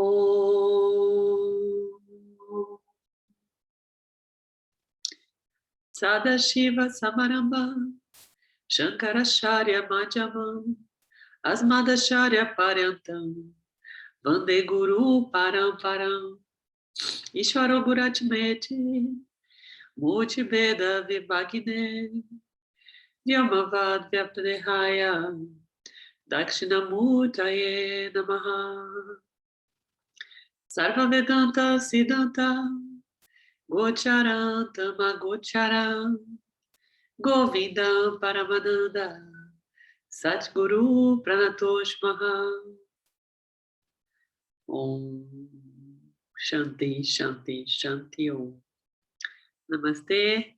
Om Sadashiva Samarambam Shankaracharya Madhyamam Asmadacharya Paryantam Vande Guru Paramparam Ishvaro Guratmeti Murti Veda Vibhagne Vyamavad Vyapnehaya Dakshinamurtaye Namaha Sarva Vedanta Siddhanta Gocharanta Magocharam Govindam Paramananda Satguru Pranatosh Maha Om Shanti Shanti Shanti Om Namastê.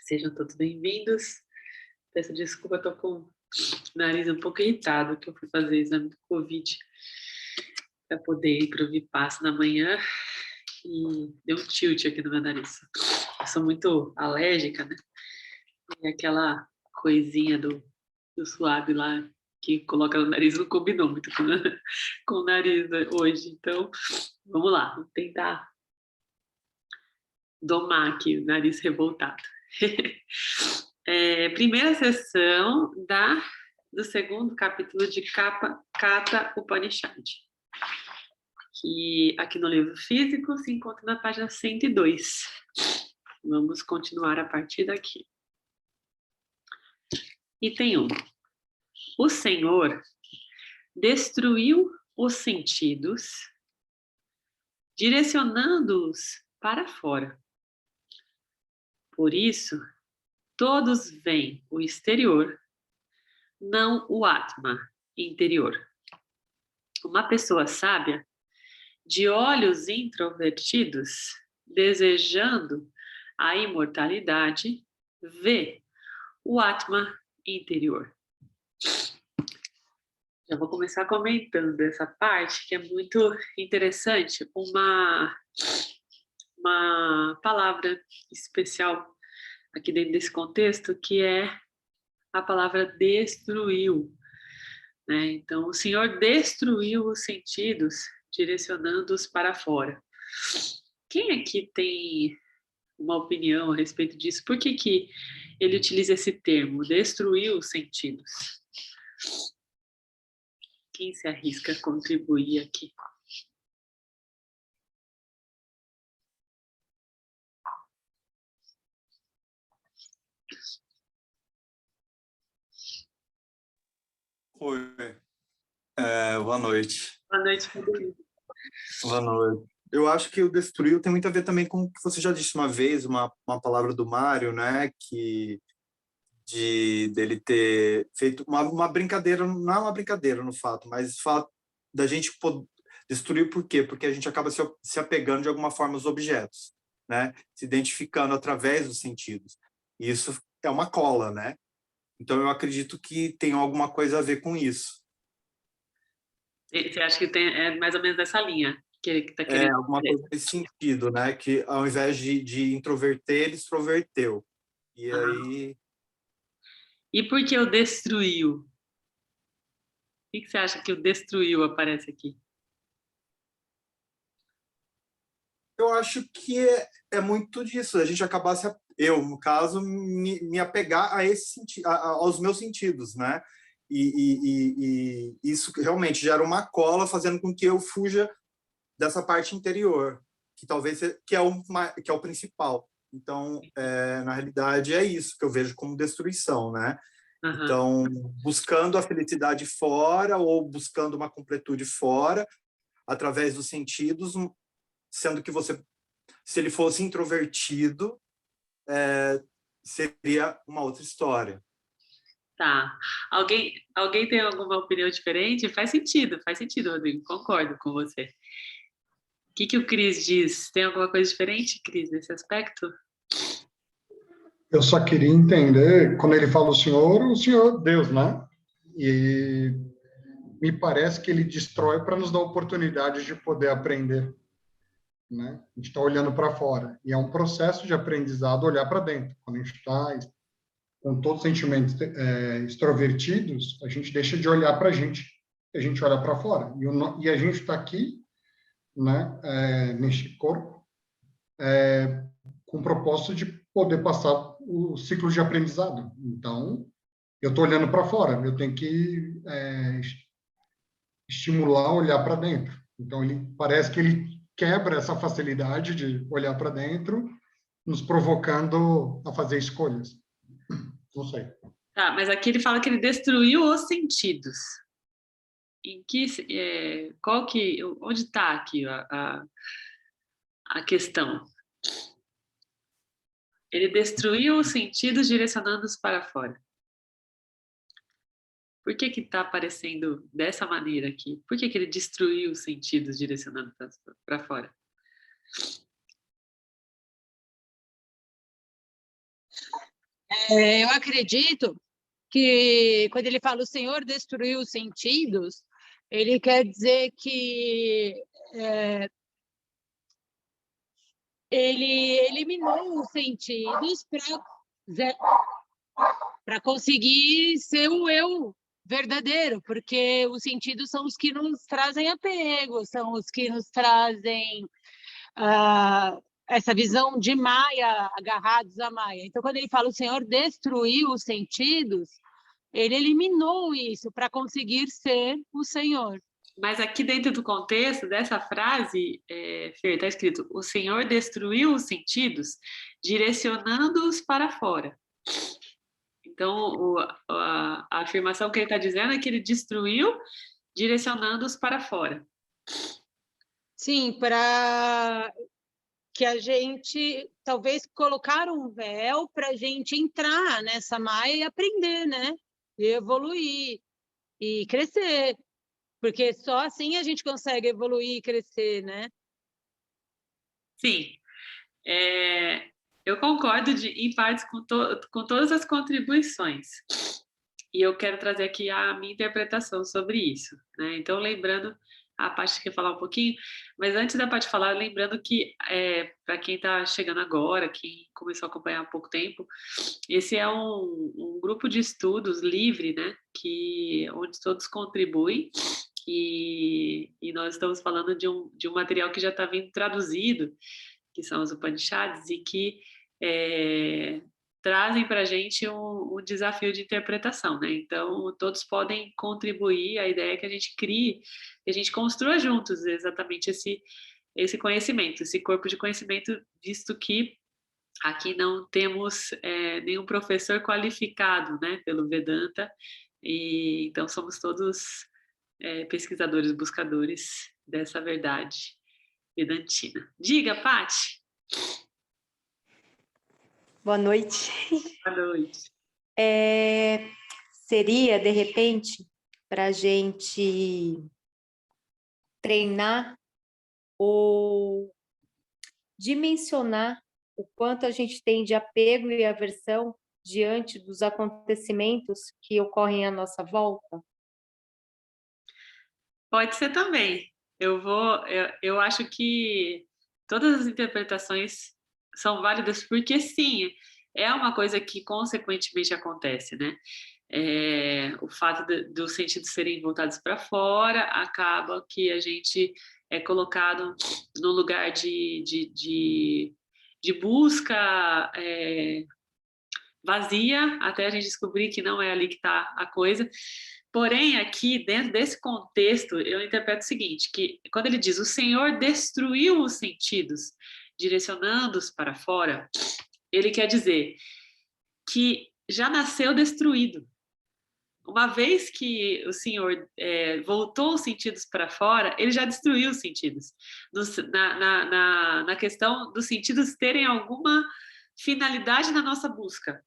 Sejam todos bem-vindos. Peço desculpa, estou com o nariz um pouco irritado, que eu fui fazer exame do Covid para poder ir para o Vipassana na manhã e deu um tilt aqui no meu nariz. Eu sou muito alérgica, né? E aquela coisinha do suave lá que coloca no nariz não combinou muito com o nariz hoje. Então, vamos lá, vamos tentar domar aqui o nariz revoltado. Primeira sessão do segundo capítulo de Katha Upanishad, que aqui no livro físico se encontra na página 102. Vamos continuar a partir daqui. Item 1. O Senhor destruiu os sentidos, direcionando-os para fora. Por isso, todos veem o exterior, não o Atma interior. Uma pessoa sábia, de olhos introvertidos, desejando a imortalidade, vê o Atma interior. Já vou começar comentando essa parte que é muito interessante, uma palavra especial aqui dentro desse contexto, que é a palavra destruiu, né? Então, o Senhor destruiu os sentidos, direcionando-os para fora. Quem aqui tem uma opinião a respeito disso? Por que ele utiliza esse termo, destruir os sentidos? Quem se arrisca a contribuir aqui? Oi, boa noite. Boa noite, Rodrigo. Boa noite. Eu acho que o destruiu tem muito a ver também com o que você já disse uma vez, uma palavra do Mário, né, dele ter feito uma brincadeira, não é uma brincadeira no fato, mas o fato da gente destruir por quê? Porque a gente acaba se apegando de alguma forma aos objetos, né, se identificando através dos sentidos. E isso é uma cola, né? Então eu acredito que tem alguma coisa a ver com isso. Você acha que é mais ou menos dessa linha que ele está querendo alguma dizer? coisa nesse sentido, né? Que ao invés de introverter, ele extroverteu. E aí... E por que o destruiu? O que você acha que o destruiu aparece aqui? Eu acho que é muito disso. A gente acabasse, eu, no caso, me apegar a aos meus sentidos, né? E isso realmente gera uma cola, fazendo com que eu fuja dessa parte interior, que talvez que é o principal. Então, na realidade, é isso que eu vejo como destruição, né? Uhum. Então, buscando a felicidade fora ou buscando uma completude fora, através dos sentidos, sendo que se ele fosse introvertido, seria uma outra história. Tá. Alguém tem alguma opinião diferente? Faz sentido, Rodrigo. Concordo com você. O que o Cris diz? Tem alguma coisa diferente, Cris, nesse aspecto? Eu só queria entender, quando ele fala o Senhor Deus, né? E me parece que ele destrói para nos dar oportunidade de poder aprender, né? A gente está olhando para fora. E é um processo de aprendizado olhar para dentro. Quando a gente está com todos os sentimentos extrovertidos, a gente deixa de olhar para a gente. a gente olha para fora. E a gente está aqui, né, neste corpo, com o propósito de poder passar o ciclo de aprendizado. Então, eu estou olhando para fora, eu tenho que estimular, olhar para dentro. Então, parece que ele quebra essa facilidade de olhar para dentro, nos provocando a fazer escolhas. Não sei. Tá, mas aqui ele fala que ele destruiu os sentidos. Onde está aqui a questão? Ele destruiu os sentidos direcionando-os para fora. Por que está aparecendo dessa maneira aqui? Por que ele destruiu os sentidos direcionando para fora? Eu acredito que quando ele fala o Senhor destruiu os sentidos, ele quer dizer que ele eliminou os sentidos para conseguir ser o eu verdadeiro, porque os sentidos são os que nos trazem apego, são os que nos trazem essa visão de Maia, agarrados a Maia. Então, quando ele fala o Senhor destruiu os sentidos, ele eliminou isso para conseguir ser o Senhor. Mas aqui dentro do contexto dessa frase, Fer, está escrito, o Senhor destruiu os sentidos, direcionando-os para fora. Então, a afirmação que ele está dizendo é que ele destruiu, direcionando-os para fora. Sim, para que a gente, talvez, colocar um véu para a gente entrar nessa maia e aprender, né? E evoluir e crescer. Porque só assim a gente consegue evoluir e crescer, né? Sim. Eu concordo em partes com todas as contribuições. E eu quero trazer aqui a minha interpretação sobre isso, né? Então, lembrando, a Paty quer falar um pouquinho, mas antes da Paty falar, lembrando que, para quem está chegando agora, quem começou a acompanhar há pouco tempo, esse é um grupo de estudos livre, né? Onde todos contribuem, e nós estamos falando de um material que já está vindo traduzido, que são os Upanishads, e que trazem para a gente um desafio de interpretação, né? Então, todos podem contribuir, a ideia é que a gente crie, que a gente construa juntos exatamente esse conhecimento, esse corpo de conhecimento, visto que aqui não temos nenhum professor qualificado, né, pelo Vedanta, e então somos todos pesquisadores, buscadores dessa verdade vedantina. Diga, Paty. Boa noite. Boa noite. Seria, de repente, para a gente treinar ou dimensionar o quanto a gente tem de apego e aversão diante dos acontecimentos que ocorrem à nossa volta? Pode ser também. Eu acho que todas as interpretações são válidas porque, sim, é uma coisa que consequentemente acontece, né? O fato dos sentidos serem voltados para fora acaba que a gente é colocado no lugar de busca vazia, até a gente descobrir que não é ali que está a coisa. Porém, aqui, dentro desse contexto, eu interpreto o seguinte, que quando ele diz o Senhor destruiu os sentidos, direcionando-os para fora, ele quer dizer que já nasceu destruído. Uma vez que o Senhor voltou os sentidos para fora, ele já destruiu os sentidos. Na questão dos sentidos terem alguma finalidade na nossa busca.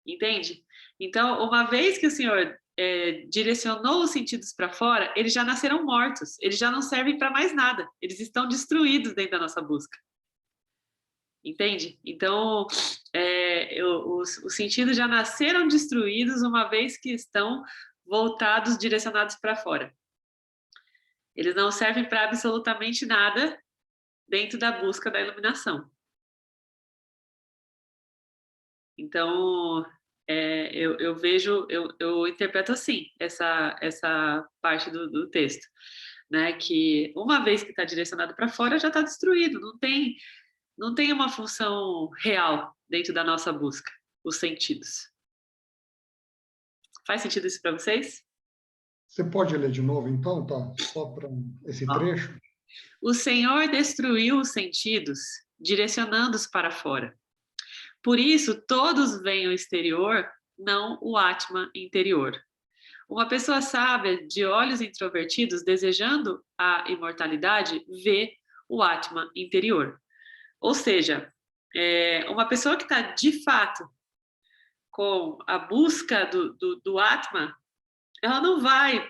Entende? Então, uma vez que o Senhor direcionou os sentidos para fora, eles já nasceram mortos, eles já não servem para mais nada, eles estão destruídos dentro da nossa busca. Entende? Então, os sentidos já nasceram destruídos uma vez que estão voltados, direcionados para fora. Eles não servem para absolutamente nada dentro da busca da iluminação. Então, eu vejo, eu interpreto assim, essa parte do texto, né? Que uma vez que está direcionado para fora, já está destruído, não tem uma função real dentro da nossa busca, os sentidos. Faz sentido isso para vocês? Você pode ler de novo, então, tá? Só para esse trecho? O Senhor destruiu os sentidos, direcionando-os para fora. Por isso, todos veem o exterior, não o Atma interior. Uma pessoa sábia, de olhos introvertidos, desejando a imortalidade, vê o Atma interior. Ou seja, uma pessoa que está, de fato, com a busca do Atma, ela não vai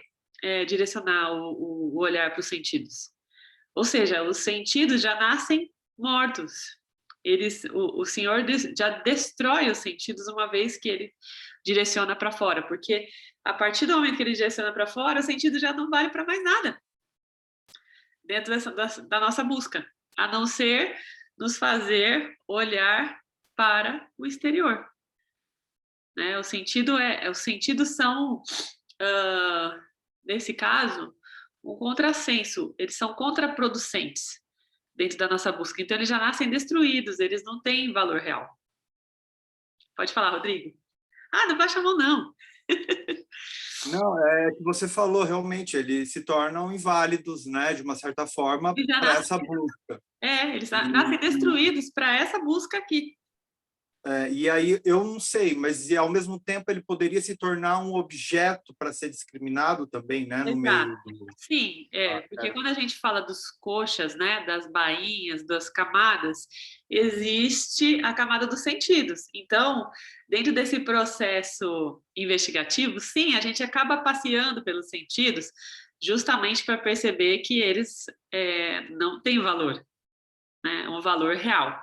direcionar o olhar para os sentidos. Ou seja, os sentidos já nascem mortos. O Senhor já destrói os sentidos uma vez que ele direciona para fora, porque a partir do momento que ele direciona para fora, o sentido já não vale para mais nada dentro da nossa busca, a não ser nos fazer olhar para o exterior. Né? Os sentidos são, nesse caso, um contrassenso, eles são contraproducentes dentro da nossa busca. Então, eles já nascem destruídos, eles não têm valor real. Pode falar, Rodrigo. Não baixa a mão, não. Não, é que você falou, realmente, eles se tornam inválidos, né, de uma certa forma, para essa busca. Eles nascem destruídos para essa busca aqui. E aí, eu não sei, mas ao mesmo tempo ele poderia se tornar um objeto para ser discriminado também, né, no meio do... Sim, porque quando a gente fala dos coxas, né, das bainhas, das camadas, existe a camada dos sentidos. Então, dentro desse processo investigativo, sim, a gente acaba passeando pelos sentidos justamente para perceber que eles não têm valor, né, um valor real,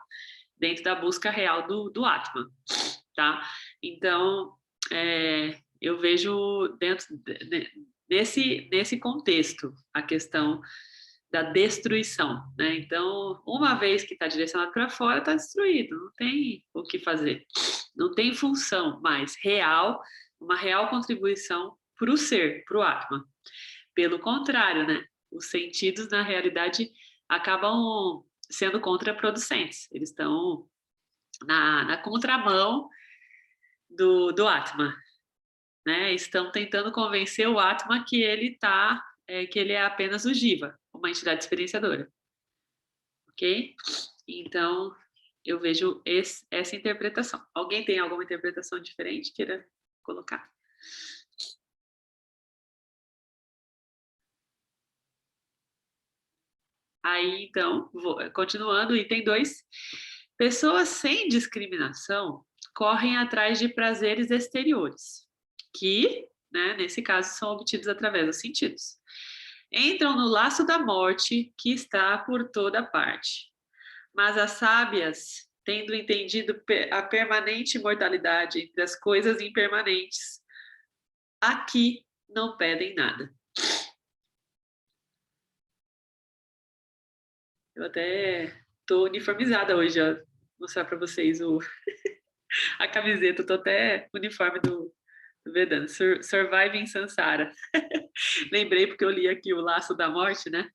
dentro da busca real do Atman, tá? Então, eu vejo dentro nesse contexto a questão da destruição, né? Então, uma vez que está direcionado para fora, está destruído, não tem o que fazer, não tem função mais real, uma real contribuição para o ser, para o Atman. Pelo contrário, né? Os sentidos, na realidade, acabam sendo contraproducentes, eles estão na contramão do Atman, né? Estão tentando convencer o Atman que ele é apenas o Jiva, uma entidade experienciadora, ok? Então, eu vejo essa interpretação. Alguém tem alguma interpretação diferente queira colocar? Aí, então, continuando, item 2. Pessoas sem discriminação correm atrás de prazeres exteriores, que, né, nesse caso, são obtidos através dos sentidos. Entram no laço da morte que está por toda parte. Mas as sábias, tendo entendido a permanente imortalidade entre as coisas impermanentes, aqui não pedem nada. Eu até estou uniformizada hoje, ó. Vou mostrar para vocês a camiseta. Estou até uniforme do Vedanta, Surviving Sansara. Lembrei porque eu li aqui o Laço da Morte, né?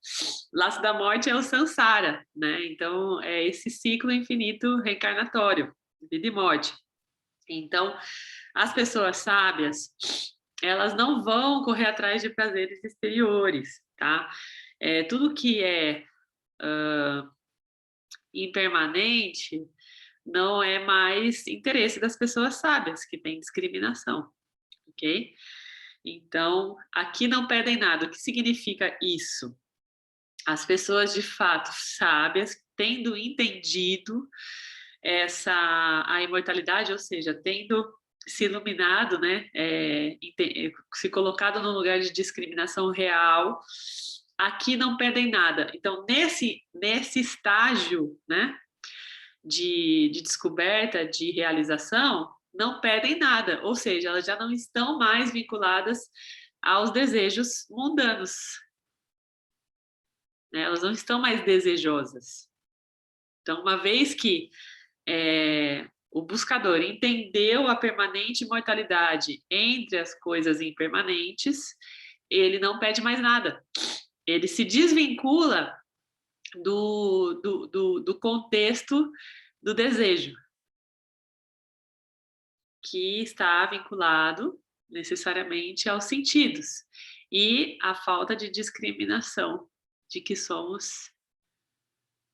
Laço da Morte é o Sansara, né? Então, é esse ciclo infinito reencarnatório, vida e morte. Então, as pessoas sábias, elas não vão correr atrás de prazeres exteriores, tá? Tudo que é impermanente não é mais interesse das pessoas sábias, que têm discriminação, ok? Então, aqui não pedem nada. O que significa isso? As pessoas, de fato, sábias, tendo entendido a imortalidade, ou seja, tendo se iluminado, né, se colocado no lugar de discriminação real, aqui não pedem nada. Então, nesse estágio, né, de descoberta, de realização, não pedem nada, ou seja, elas já não estão mais vinculadas aos desejos mundanos. Né? Elas não estão mais desejosas. Então, uma vez que o buscador entendeu a permanente imortalidade entre as coisas impermanentes, ele não pede mais nada. Ele se desvincula do contexto do desejo, que está vinculado necessariamente aos sentidos e à falta de discriminação de que somos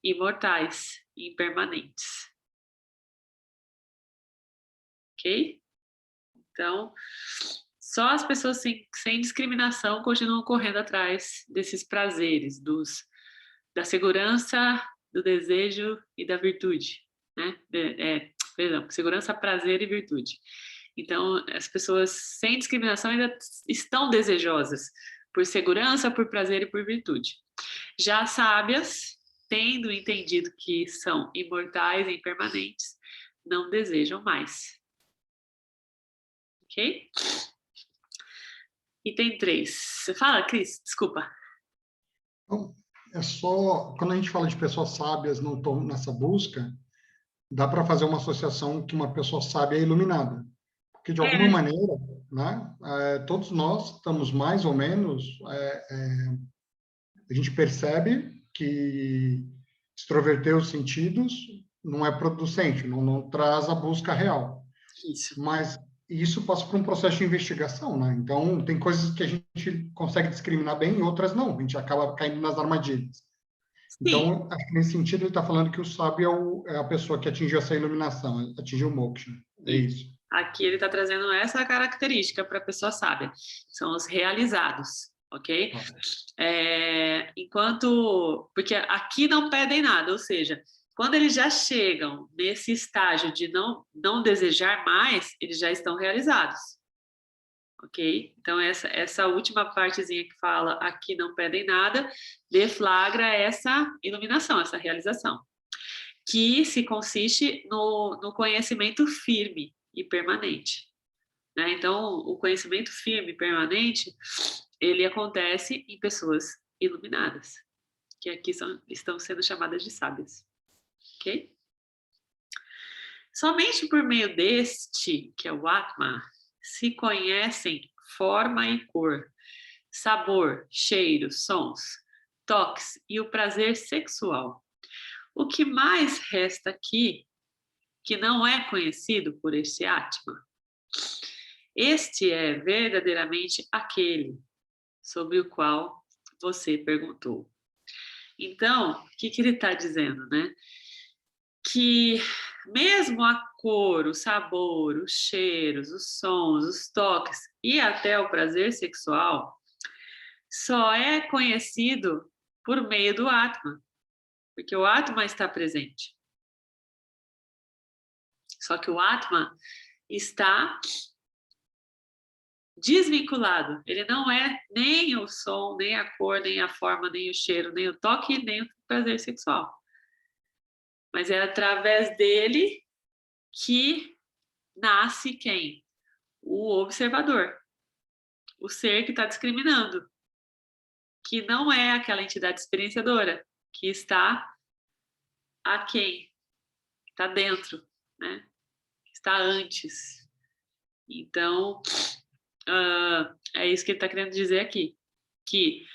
imortais, impermanentes. Ok? Então, só as pessoas sem discriminação continuam correndo atrás desses prazeres, da segurança, do desejo e da virtude, né? Perdão, segurança, prazer e virtude. Então, as pessoas sem discriminação ainda estão desejosas por segurança, por prazer e por virtude. Já as sábias, tendo entendido que são imortais e impermanentes, não desejam mais. Ok? Item 3. Fala, Cris, desculpa. Então, é só, quando a gente fala de pessoas sábias não estão nessa busca, dá para fazer uma associação que uma pessoa sábia é iluminada. Porque, de alguma maneira, né, todos nós estamos mais ou menos... a gente percebe que extroverter os sentidos não é producente, não traz a busca real. Isso. Mas isso passa por um processo de investigação, né? Então, tem coisas que a gente consegue discriminar bem e outras não. A gente acaba caindo nas armadilhas. Sim. Então, acho que nesse sentido, ele está falando que o sábio é a pessoa que atingiu essa iluminação, atingiu o moksha. É isso. Aqui ele está trazendo essa característica para a pessoa sábia. São os realizados, ok? Porque aqui não pedem nada, ou seja, quando eles já chegam nesse estágio de não desejar mais, eles já estão realizados, ok? Então, essa última partezinha que fala aqui não pedem nada, deflagra essa iluminação, essa realização, que se consiste no conhecimento firme e permanente, né? Então, o conhecimento firme e permanente, ele acontece em pessoas iluminadas, que aqui estão sendo chamadas de sábias, ok? Somente por meio deste, que é o Atma, se conhecem forma e cor, sabor, cheiro, sons, toques e o prazer sexual. O que mais resta aqui, que não é conhecido por este Atma? Este é verdadeiramente aquele sobre o qual você perguntou. Então, o que ele está dizendo, né? Que mesmo a cor, o sabor, os cheiros, os sons, os toques e até o prazer sexual só é conhecido por meio do Atma, porque o Atma está presente. Só que o Atma está desvinculado. Ele não é nem o som, nem a cor, nem a forma, nem o cheiro, nem o toque, nem o prazer sexual. Mas é através dele que nasce quem? O observador. O ser que está discriminando. Que não é aquela entidade experienciadora, que está aquém, está dentro, né? Está antes. Então, é isso que ele está querendo dizer aqui. Que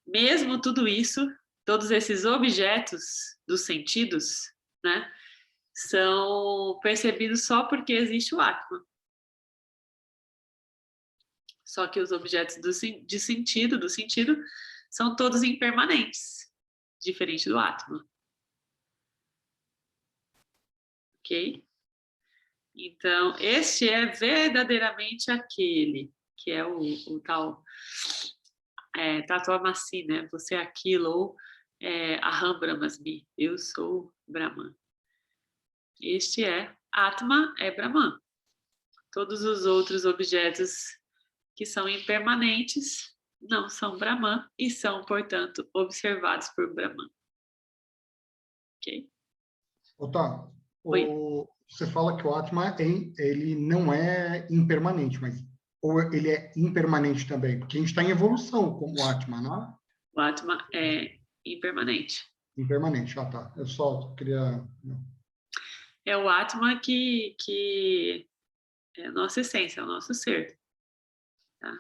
mesmo tudo isso, todos esses objetos dos sentidos, né, são percebidos só porque existe o Atma. Só que os objetos do sentido, são todos impermanentes, diferente do Atma. Ok? Então, este é verdadeiramente aquele, que é o tal Tatvamasi, né? Você é aquilo, ou Aham Brahmasmi, eu sou Brahman. Este é Atma, é Brahman. Todos os outros objetos que são impermanentes não são Brahman e são, portanto, observados por Brahman. Ok? Tá. Você fala que o Atma ele não é impermanente, mas ou ele é impermanente também? Porque a gente está em evolução como o Atma, né? O Atma é impermanente. Impermanente, tá. Eu só queria... é o Atma que é a nossa essência, é o nosso ser. Tá?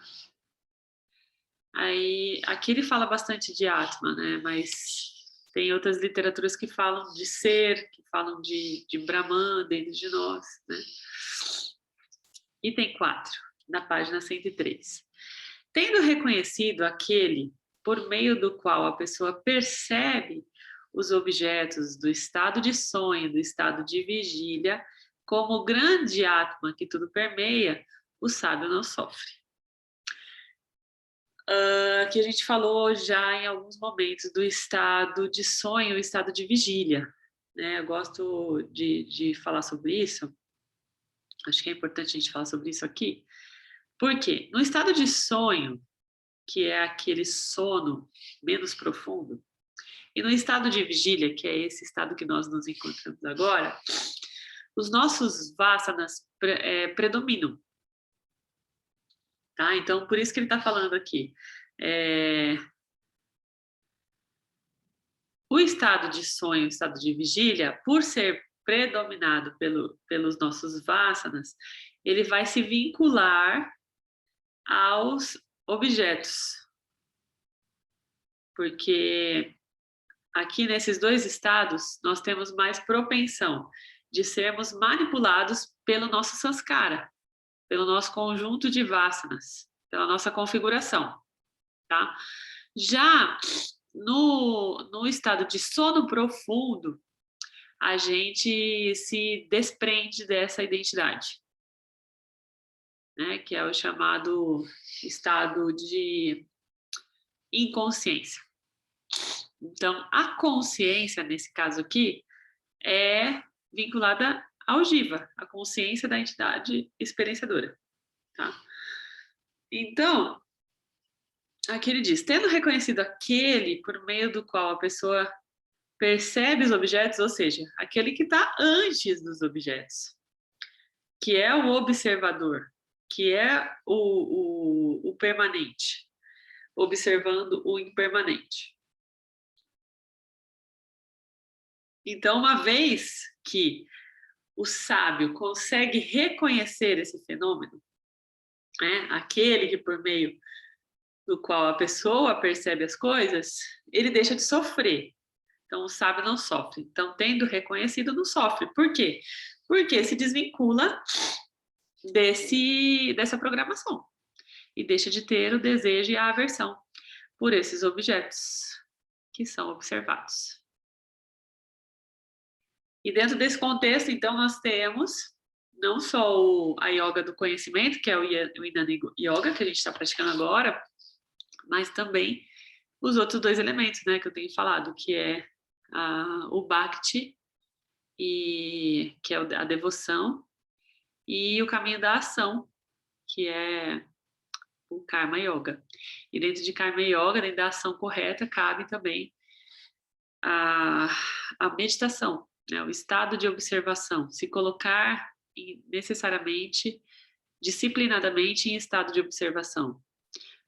Aí, aqui ele fala bastante de Atma, né? Mas tem outras literaturas que falam de ser, que falam de Brahman dentro de nós, né? Item 4, na página 103. Tendo reconhecido aquele por meio do qual a pessoa percebe os objetos do estado de sonho, do estado de vigília, como o grande Atma que tudo permeia, o sábio não sofre. Que a gente falou já em alguns momentos do estado de sonho, o estado de vigília, né? Eu gosto de falar sobre isso. Acho que é importante a gente falar sobre isso aqui. Por quê? No estado de sonho, que é aquele sono menos profundo, e no estado de vigília, que é esse estado que nós nos encontramos agora, os nossos vasanas predominam. Tá? Então, por isso que ele está falando aqui. O estado de sonho, o estado de vigília, por ser predominado pelos nossos vasanas, ele vai se vincular aos objetos. Porque aqui nesses dois estados, nós temos mais propensão de sermos manipulados pelo nosso sanskara, pelo nosso conjunto de vasanas, pela nossa configuração, tá? Já no estado de sono profundo, a gente se desprende dessa identidade, né? Que é o chamado estado de inconsciência. Então, a consciência, nesse caso aqui, é vinculada ao jiva, a consciência da entidade experienciadora. Tá? Então, aqui ele diz, tendo reconhecido aquele por meio do qual a pessoa percebe os objetos, ou seja, aquele que está antes dos objetos, que é o observador, que é o permanente, observando o impermanente. Então, uma vez que o sábio consegue reconhecer esse fenômeno, né, aquele que por meio do qual a pessoa percebe as coisas, ele deixa de sofrer. Então, o sábio não sofre. Então, tendo reconhecido, não sofre. Por quê? Porque se desvincula dessa programação e deixa de ter o desejo e a aversão por esses objetos que são observados. E dentro desse contexto, então, nós temos não só a yoga do conhecimento, que é o Jnana Yoga, que a gente está praticando agora, mas também os outros dois elementos, né, que eu tenho falado, que é o Bhakti, que é a devoção, e o caminho da ação, que é o Karma Yoga. E dentro de Karma Yoga, dentro da ação correta, cabe também a meditação, né, o estado de observação, se colocar necessariamente, disciplinadamente em estado de observação.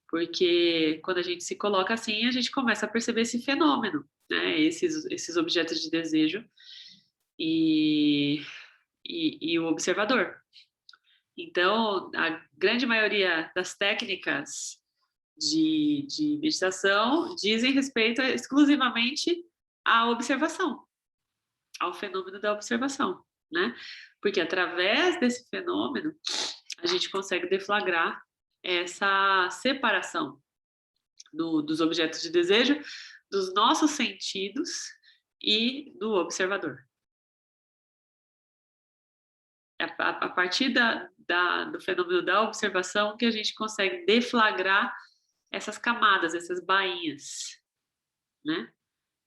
Porque quando a gente se coloca assim, a gente começa a perceber esse fenômeno, né, esses objetos de desejo e o observador. Então, a grande maioria das técnicas de meditação dizem respeito exclusivamente à observação, ao fenômeno da observação, né? Porque através desse fenômeno, a gente consegue deflagrar essa separação dos objetos de desejo, dos nossos sentidos e do observador. É a partir do fenômeno da observação que a gente consegue deflagrar essas camadas, essas bainhas, né?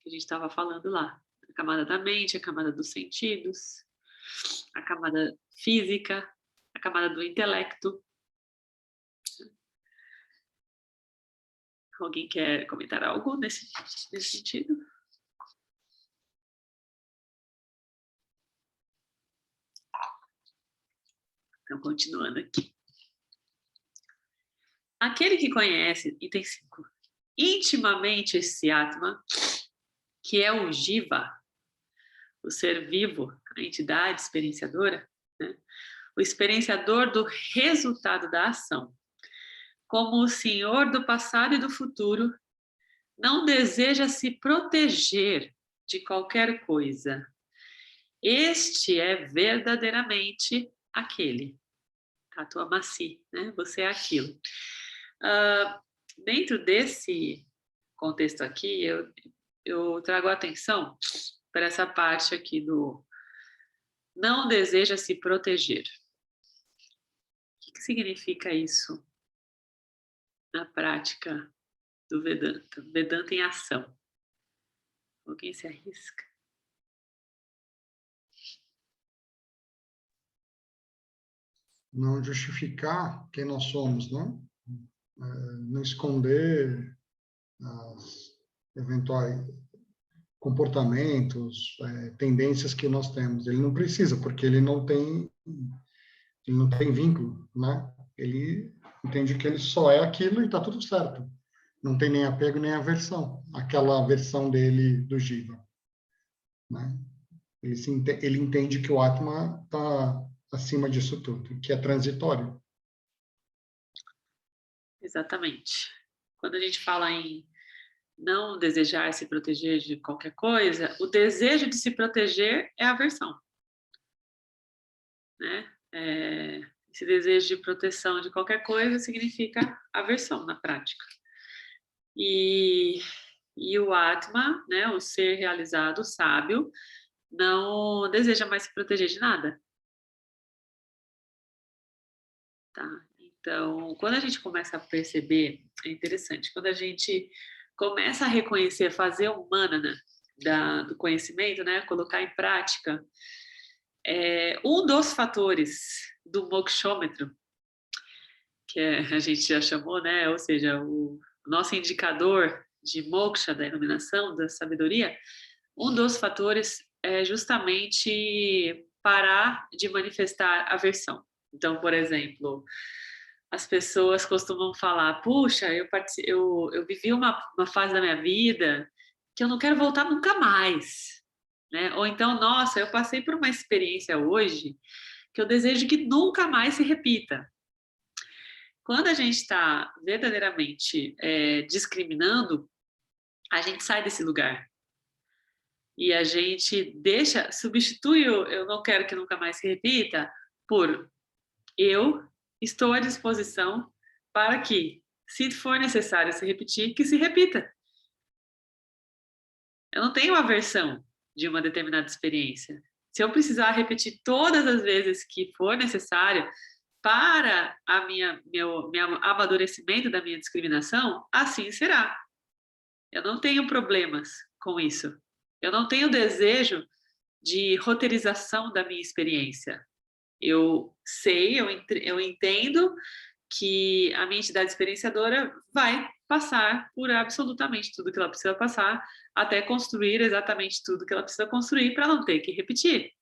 Que a gente estava falando lá. A camada da mente, a camada dos sentidos, a camada física, a camada do intelecto. Alguém quer comentar algo nesse sentido? Então, continuando aqui. Aquele que conhece, item 5, intimamente esse Atma, que é o Jiva, o ser vivo, a entidade experienciadora, né? O experienciador do resultado da ação, como o senhor do passado e do futuro, não deseja se proteger de qualquer coisa. Este é verdadeiramente aquele. Tatua Massi, né? Você é aquilo. Dentro desse contexto aqui, eu trago a atenção para essa parte aqui do não deseja se proteger. O que significa isso na prática do Vedanta? Vedanta em ação. Alguém se arrisca? Não justificar quem nós somos, né? Não esconder as eventuais comportamentos, tendências que nós temos. Ele não precisa, porque ele não tem vínculo, né? Ele entende que ele só é aquilo e está tudo certo. Não tem nem apego nem aversão, aquela versão dele do Jiva, né? Ele entende que o Atma está acima disso tudo, que é transitório. Exatamente. Quando a gente fala em não desejar se proteger de qualquer coisa, o desejo de se proteger é aversão, né? Esse desejo de proteção de qualquer coisa significa aversão na prática. E o Atma, né, o ser realizado, o sábio, não deseja mais se proteger de nada. Tá? Então, quando a gente começa a perceber, é interessante, quando a gente começa a reconhecer, fazer o manana do conhecimento, né, colocar em prática, um dos fatores do mokshômetro, que a gente já chamou, né, ou seja, o nosso indicador de moksha, da iluminação, da sabedoria, um dos fatores é justamente parar de manifestar aversão. Então, por exemplo, as pessoas costumam falar, puxa, eu vivi uma fase da minha vida que eu não quero voltar nunca mais, né? Ou então, nossa, eu passei por uma experiência hoje que eu desejo que nunca mais se repita. Quando a gente está verdadeiramente discriminando, a gente sai desse lugar. E a gente substitui o eu não quero que nunca mais se repita por eu estou à disposição para que, se for necessário se repetir, que se repita. Eu não tenho aversão de uma determinada experiência. Se eu precisar repetir todas as vezes que for necessário para meu amadurecimento da minha discriminação, assim será. Eu não tenho problemas com isso. Eu não tenho desejo de roteirização da minha experiência. Eu sei, eu entendo que a minha entidade experienciadora vai passar por absolutamente tudo que ela precisa passar, até construir exatamente tudo que ela precisa construir para não ter que repetir.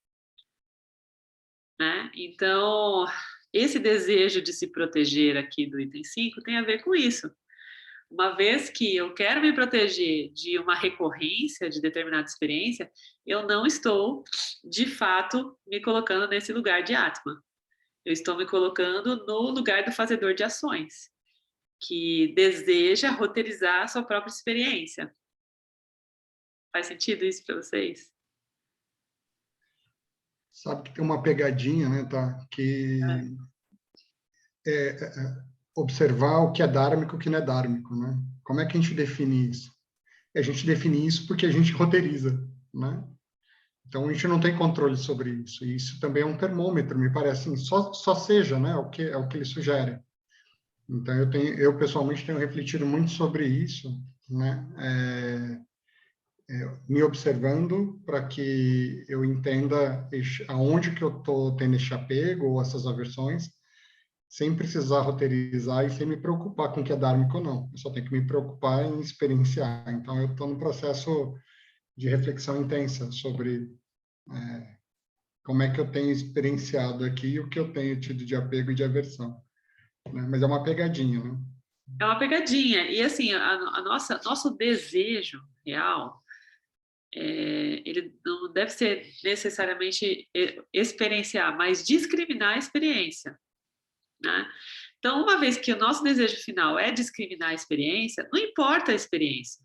Né? Então, esse desejo de se proteger aqui do item 5 tem a ver com isso. Uma vez que eu quero me proteger de uma recorrência de determinada experiência, eu não estou, de fato, me colocando nesse lugar de Atma. Eu estou me colocando no lugar do fazedor de ações, que deseja roteirizar a sua própria experiência. Faz sentido isso para vocês? Sabe que tem uma pegadinha, né, tá? Que observar o que é dármico e o que não é dármico, né? Como é que a gente define isso? A gente define isso porque a gente roteiriza, né? Então, a gente não tem controle sobre isso. E isso também é um termômetro, me parece assim, só seja, né? O que ele sugere. Então, eu pessoalmente tenho refletido muito sobre isso, né? Me observando para que eu entenda aonde que eu estou tendo esse apego ou essas aversões, sem precisar roteirizar e sem me preocupar com o que é dármico ou não. Eu só tenho que me preocupar em experienciar. Então, eu estou num processo de reflexão intensa sobre como é que eu tenho experienciado aqui o que eu tenho tido de apego e de aversão. Né? Mas é uma pegadinha, né? É uma pegadinha. E, assim, nosso desejo real ele não deve ser necessariamente experienciar, mas discriminar a experiência, né? Então, uma vez que o nosso desejo final é discriminar a experiência, não importa a experiência.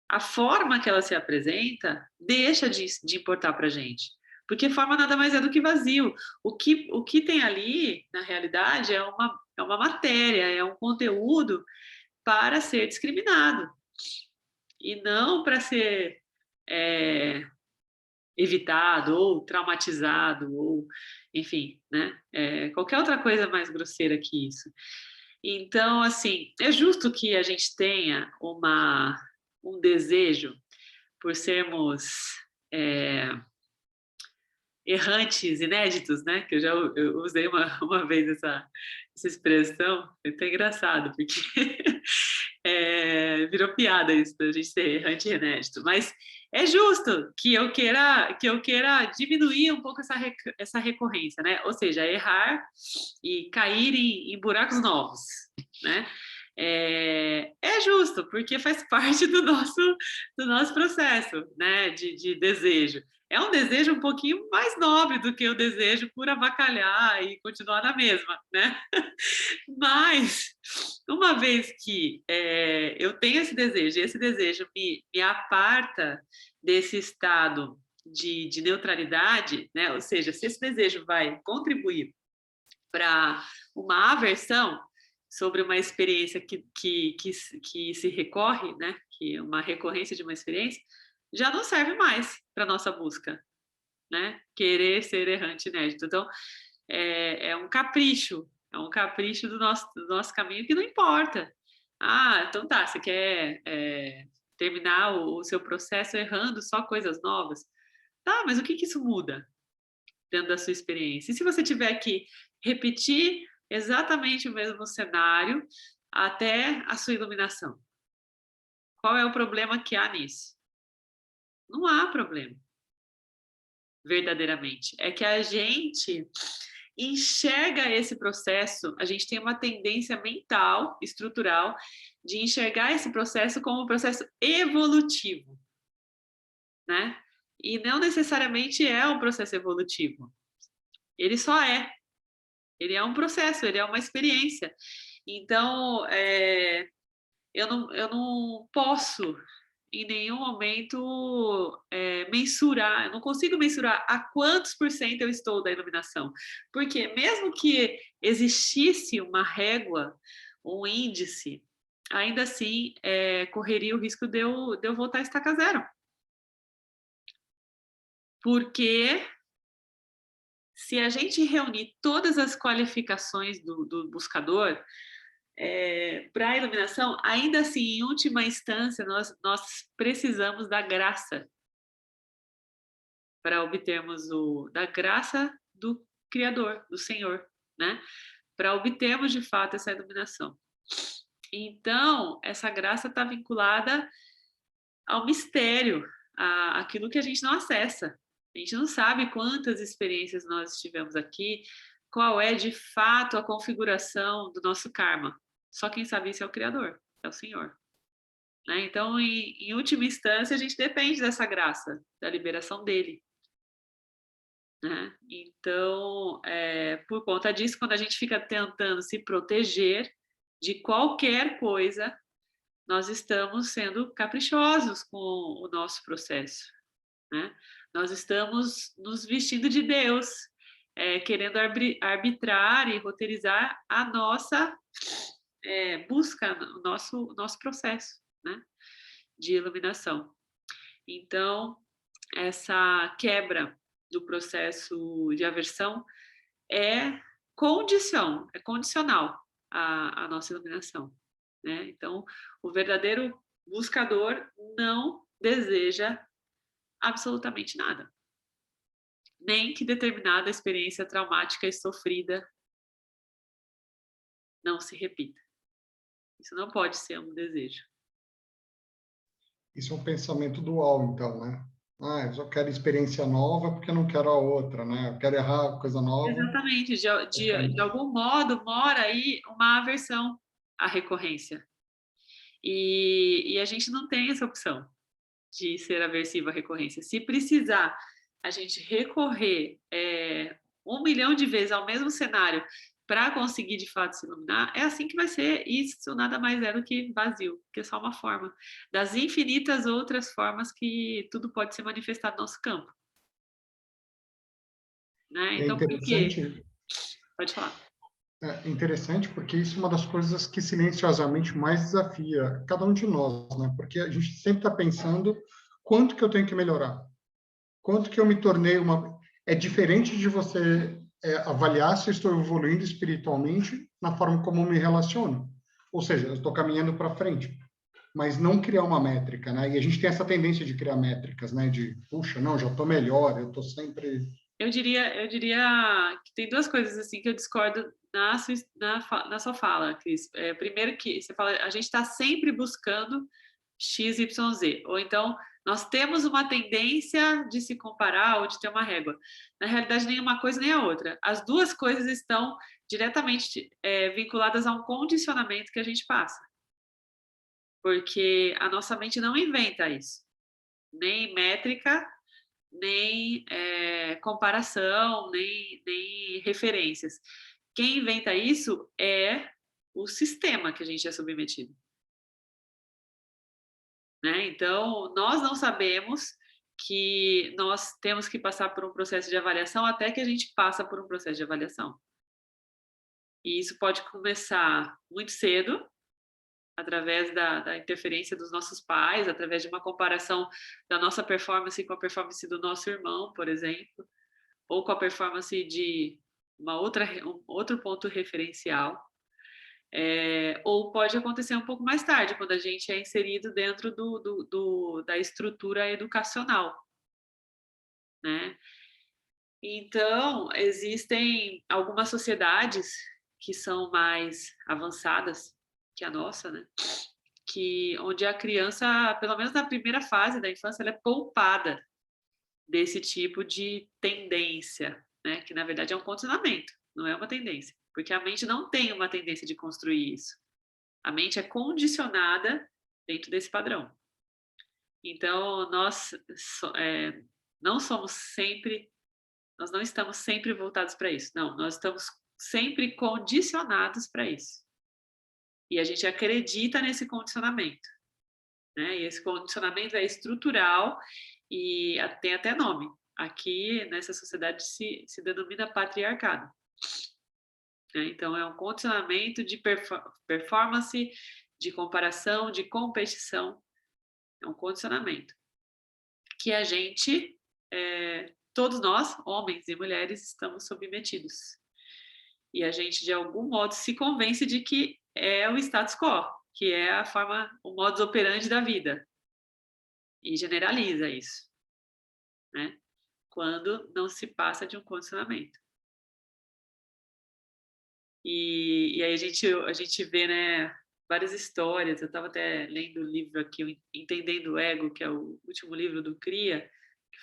A forma que ela se apresenta deixa de importar para a gente. Porque forma nada mais é do que vazio. O que tem ali, na realidade, é uma matéria, é um conteúdo para ser discriminado. E não para ser evitado, ou traumatizado, ou, enfim, né? Qualquer outra coisa mais grosseira que isso. Então, assim, é justo que a gente tenha um desejo por sermos errantes, inéditos, né? Que eu usei uma vez essa expressão, é até engraçado, porque virou piada isso, da gente ser errante e inédito, mas é justo que eu queira diminuir um pouco essa recorrência, né? Ou seja, errar e cair em buracos novos, né? É justo, porque faz parte do nosso processo, né, de desejo. É um desejo um pouquinho mais nobre do que o desejo por avacalhar e continuar na mesma, né? Mas, uma vez que eu tenho esse desejo, e esse desejo me aparta desse estado de neutralidade, né? Ou seja, se esse desejo vai contribuir para uma aversão sobre uma experiência que se recorre, né? Que é uma recorrência de uma experiência, já não serve mais para nossa busca, né? Querer ser errante inédito. Então, é um capricho do nosso caminho que não importa. Ah, então tá, você quer terminar o seu processo errando só coisas novas? Tá, mas o que isso muda dentro da sua experiência? E se você tiver que repetir exatamente o mesmo cenário até a sua iluminação? Qual é o problema que há nisso? Não há problema, verdadeiramente. É que a gente enxerga esse processo, a gente tem uma tendência mental, estrutural, de enxergar esse processo como um processo evolutivo, né? E não necessariamente é um processo evolutivo. Ele só é. Ele é um processo, ele é uma experiência. Então, eu não posso em nenhum momento mensurar, eu não consigo mensurar a quantos por cento eu estou da iluminação. Porque mesmo que existisse uma régua, um índice, ainda assim correria o risco de eu voltar a estaca zero. Porque se a gente reunir todas as qualificações do buscador, para a iluminação, ainda assim, em última instância, nós precisamos da graça para obtermos da graça do Criador, do Senhor, né? Para obtermos de fato essa iluminação. Então, essa graça está vinculada ao mistério, àquilo que a gente não acessa. A gente não sabe quantas experiências nós tivemos aqui, qual é de fato a configuração do nosso karma. Só quem sabe isso é o Criador, é o Senhor. Né? Então, em última instância, a gente depende dessa graça, da liberação dele. Né? Então, por conta disso, quando a gente fica tentando se proteger de qualquer coisa, nós estamos sendo caprichosos com o nosso processo. Né? Nós estamos nos vestindo de Deus, querendo arbitrar e roteirizar a nossa busca, o nosso processo, né, de iluminação. Então, essa quebra do processo de aversão é condicional à nossa iluminação. Né? Então, o verdadeiro buscador não deseja absolutamente nada. Nem que determinada experiência traumática e sofrida não se repita. Isso não pode ser um desejo. Isso é um pensamento dual, então, né? Eu só quero experiência nova porque eu não quero a outra, né? Eu quero errar coisa nova. Exatamente. De algum modo, mora aí uma aversão à recorrência. E a gente não tem essa opção. de ser aversivo à recorrência. Se precisar a gente recorrer 1 milhão de vezes ao mesmo cenário para conseguir de fato se iluminar, é assim que vai ser. Isso nada mais é do que vazio, que é só uma forma das infinitas outras formas que tudo pode ser manifestado no nosso campo. Né? Então, por quê? Pode falar. É interessante porque isso é uma das coisas que silenciosamente mais desafia cada um de nós, né? Porque a gente sempre está pensando quanto que eu tenho que melhorar, quanto que eu me tornei uma... É diferente de você avaliar se eu estou evoluindo espiritualmente na forma como eu me relaciono. Ou seja, eu estou caminhando para frente, mas não criar uma métrica, né? E a gente tem essa tendência de criar métricas, né? De, puxa, não, já estou melhor, eu estou sempre... Eu diria que tem duas coisas assim que eu discordo na sua fala, Cris. Primeiro que você fala, a gente está sempre buscando X, Y, Z. Ou então, nós temos uma tendência de se comparar ou de ter uma régua. Na realidade, nem uma coisa nem a outra. As duas coisas estão diretamente vinculadas a um condicionamento que a gente passa. Porque a nossa mente não inventa isso. Nem métrica, nem comparação, nem referências. Quem inventa isso é o sistema que a gente é submetido. Né? Então, nós não sabemos que nós temos que passar por um processo de avaliação até que a gente passa por um processo de avaliação. E isso pode começar muito cedo, através da interferência dos nossos pais, através de uma comparação da nossa performance com a performance do nosso irmão, por exemplo, ou com a performance de um outro ponto referencial. Ou pode acontecer um pouco mais tarde, quando a gente é inserido dentro da estrutura educacional, né? Então, existem algumas sociedades que são mais avançadas que a nossa, né? Onde a criança, pelo menos na primeira fase da infância, ela é poupada desse tipo de tendência, né? Que na verdade é um condicionamento, não é uma tendência, porque a mente não tem uma tendência de construir isso. A mente é condicionada dentro desse padrão. Então, nós não somos sempre, nós não estamos sempre voltados para isso. Não, nós estamos sempre condicionados para isso. E a gente acredita nesse condicionamento, né? E esse condicionamento é estrutural e tem até nome. Aqui, nessa sociedade, se denomina patriarcado. Então, é um condicionamento de performance, de comparação, de competição. É um condicionamento que a gente, todos nós, homens e mulheres, estamos submetidos. E a gente, de algum modo, se convence de que é o status quo, que é a forma, o modus operandi da vida. E generaliza isso, né? Quando não se passa de um condicionamento. E aí a gente vê, né, várias histórias. Eu estava até lendo o livro aqui, Entendendo o Ego, que é o último livro do Cria, que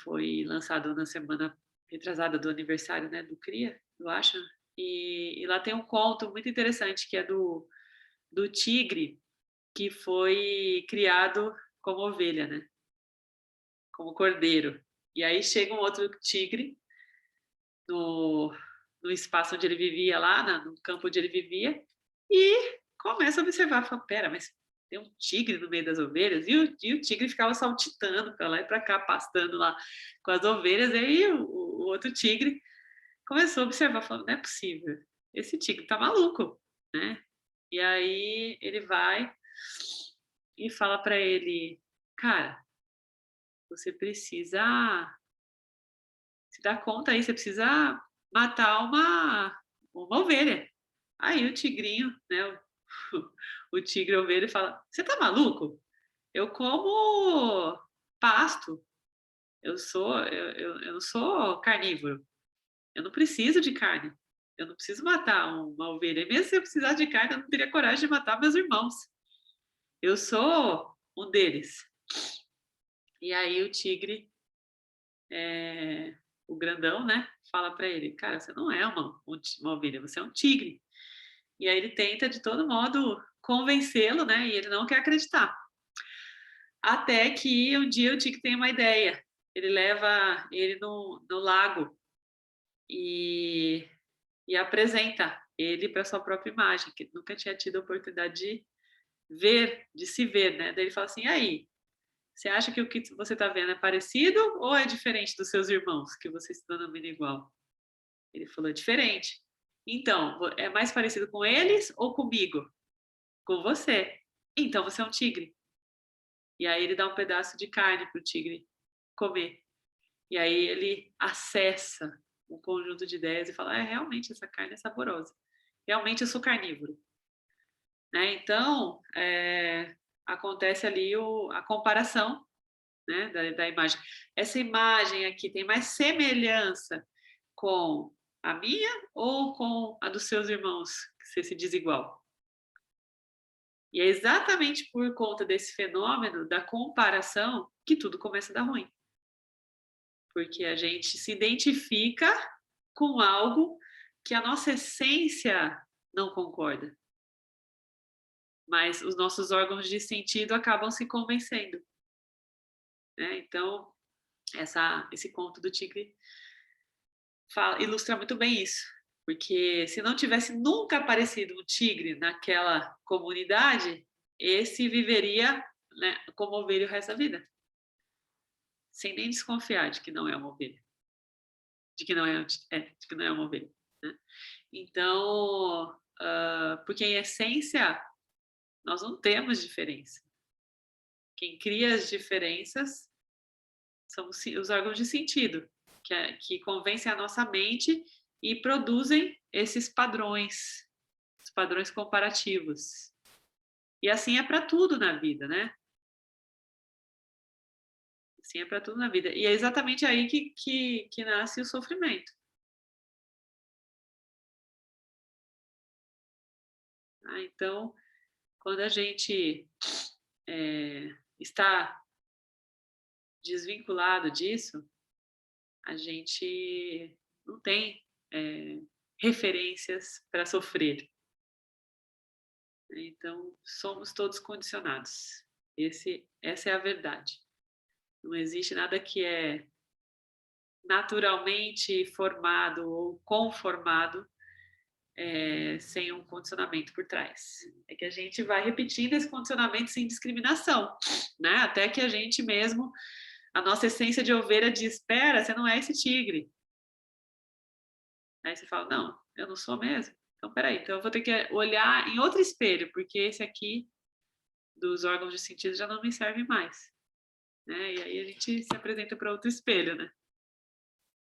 foi lançado na semana retrasada do aniversário, né, do Cria, eu acho. E lá tem um conto muito interessante, que é do tigre, que foi criado como ovelha, né? Como cordeiro. E aí chega um outro tigre no espaço onde ele vivia lá, no campo onde ele vivia, e começa a observar, fala, pera, mas tem um tigre no meio das ovelhas, e o tigre ficava saltitando para lá e para cá, pastando lá com as ovelhas, e aí o outro tigre começou a observar, falando, não é possível, esse tigre tá maluco, né? E aí ele vai e fala para ele, cara, você precisa se dar conta aí, você precisa matar uma ovelha. Aí o tigrinho, né, o tigre ovelha fala, você tá maluco? Eu como pasto, eu não sou carnívoro, eu não preciso de carne, eu não preciso matar uma ovelha, mesmo se eu precisasse de carne, eu não teria coragem de matar meus irmãos, eu sou um deles. E aí o tigre, o grandão, né, fala para ele, cara, você não é uma ovelha, você é um tigre. E aí ele tenta de todo modo convencê-lo, né, e ele não quer acreditar. Até que um dia o tigre tem uma ideia. Ele leva ele no lago e apresenta ele para sua própria imagem, que nunca tinha tido a oportunidade de ver, de se ver, né? Daí ele fala assim, e aí, você acha que o que você está vendo é parecido ou é diferente dos seus irmãos, que você está denominando igual? Ele falou, é diferente. Então, é mais parecido com eles ou comigo? Com você. Então, você é um tigre. E aí ele dá um pedaço de carne para o tigre comer. E aí ele acessa um conjunto de ideias e fala, realmente essa carne é saborosa. Realmente eu sou carnívoro. Né? Então, acontece ali a comparação, né, da imagem. Essa imagem aqui tem mais semelhança com a minha ou com a dos seus irmãos, que você se diz igual? E é exatamente por conta desse fenômeno da comparação que tudo começa a dar ruim. Porque a gente se identifica com algo que a nossa essência não concorda. Mas os nossos órgãos de sentido acabam se convencendo. Né? Então, esse conto do tigre ilustra muito bem isso. Porque se não tivesse nunca aparecido um tigre naquela comunidade, esse viveria, né, como ovelha o resto da vida. Sem nem desconfiar de que não é uma ovelha. De que não é uma ovelha. Né? Então, porque em essência, nós não temos diferença. Quem cria as diferenças são os órgãos de sentido, que convencem a nossa mente e produzem esses padrões, os padrões comparativos. E assim é para tudo na vida, né? Assim é para tudo na vida. E é exatamente aí que nasce o sofrimento. Então, quando a gente está desvinculado disso, a gente não tem referências para sofrer. Então, somos todos condicionados. Essa é a verdade. Não existe nada que é naturalmente formado ou conformado sem um condicionamento por trás. É que a gente vai repetindo esse condicionamento sem discriminação, né? Até que a gente mesmo, a nossa essência de ovelha diz, espera, você não é esse tigre. Aí você fala, não, eu não sou mesmo. Então, peraí, então eu vou ter que olhar em outro espelho, porque esse aqui dos órgãos de sentido já não me serve mais. Né? E aí a gente se apresenta para outro espelho, né?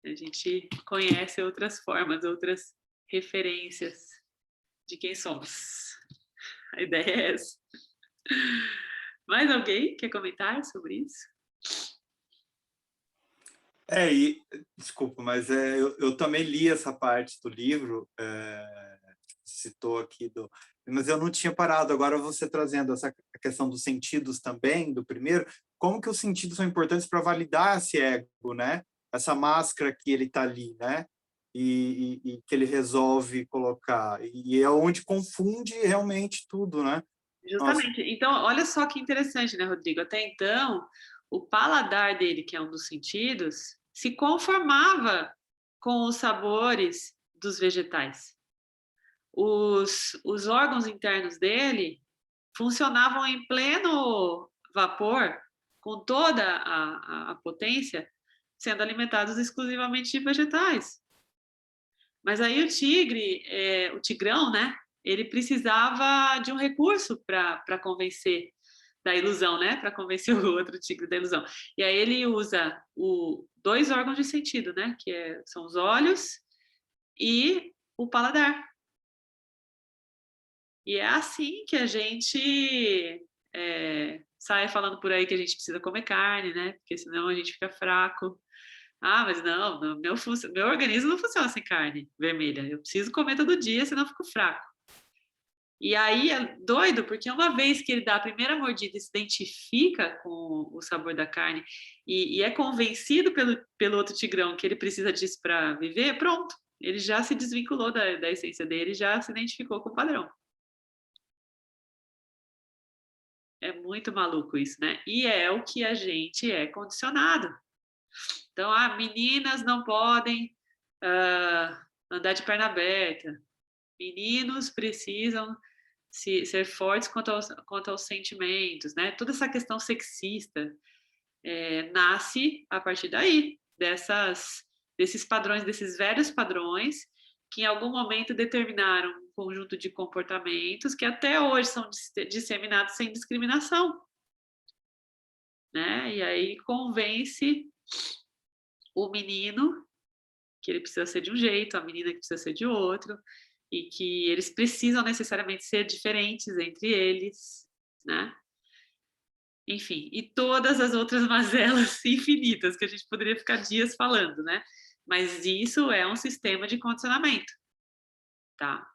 A gente conhece outras formas, outras referências de quem somos. A ideia é essa. Mais alguém quer comentar sobre isso? Desculpa, mas eu também li essa parte do livro, citou aqui, mas eu não tinha parado. Agora você trazendo essa questão dos sentidos também, do primeiro, como que os sentidos são importantes para validar esse ego, né? Essa máscara que ele está ali, né? E que ele resolve colocar. E é onde confunde realmente tudo, né? Justamente. Nossa. Então, olha só que interessante, né, Rodrigo? Até então, o paladar dele, que é um dos sentidos, se conformava com os sabores dos vegetais. Os órgãos internos dele funcionavam em pleno vapor, com toda a potência, sendo alimentados exclusivamente de vegetais. Mas aí o tigrão, né? Ele precisava de um recurso para convencer da ilusão, né? Para convencer o outro tigre da ilusão. E aí ele usa dois órgãos de sentido, né? Que são os olhos e o paladar. E é assim que a gente sai falando por aí que a gente precisa comer carne, né? Porque senão a gente fica fraco. Ah, mas não, meu organismo não funciona sem carne vermelha. Eu preciso comer todo dia, senão eu fico fraco. E aí é doido, porque uma vez que ele dá a primeira mordida e se identifica com o sabor da carne e é convencido pelo outro tigrão que ele precisa disso para viver, pronto. Ele já se desvinculou da essência dele, já se identificou com o padrão. É muito maluco isso, né? E é o que a gente é condicionado. Então, meninas não podem andar de perna aberta. Meninos precisam ser fortes quanto aos sentimentos, né? Toda essa questão sexista nasce a partir daí, desses padrões, desses velhos padrões que em algum momento determinaram um conjunto de comportamentos que até hoje são disseminados sem discriminação, né? E aí convence o menino que ele precisa ser de um jeito, a menina que precisa ser de outro, e que eles precisam necessariamente ser diferentes entre eles, né? Enfim, e todas as outras mazelas infinitas que a gente poderia ficar dias falando, né? Mas isso é um sistema de condicionamento, tá?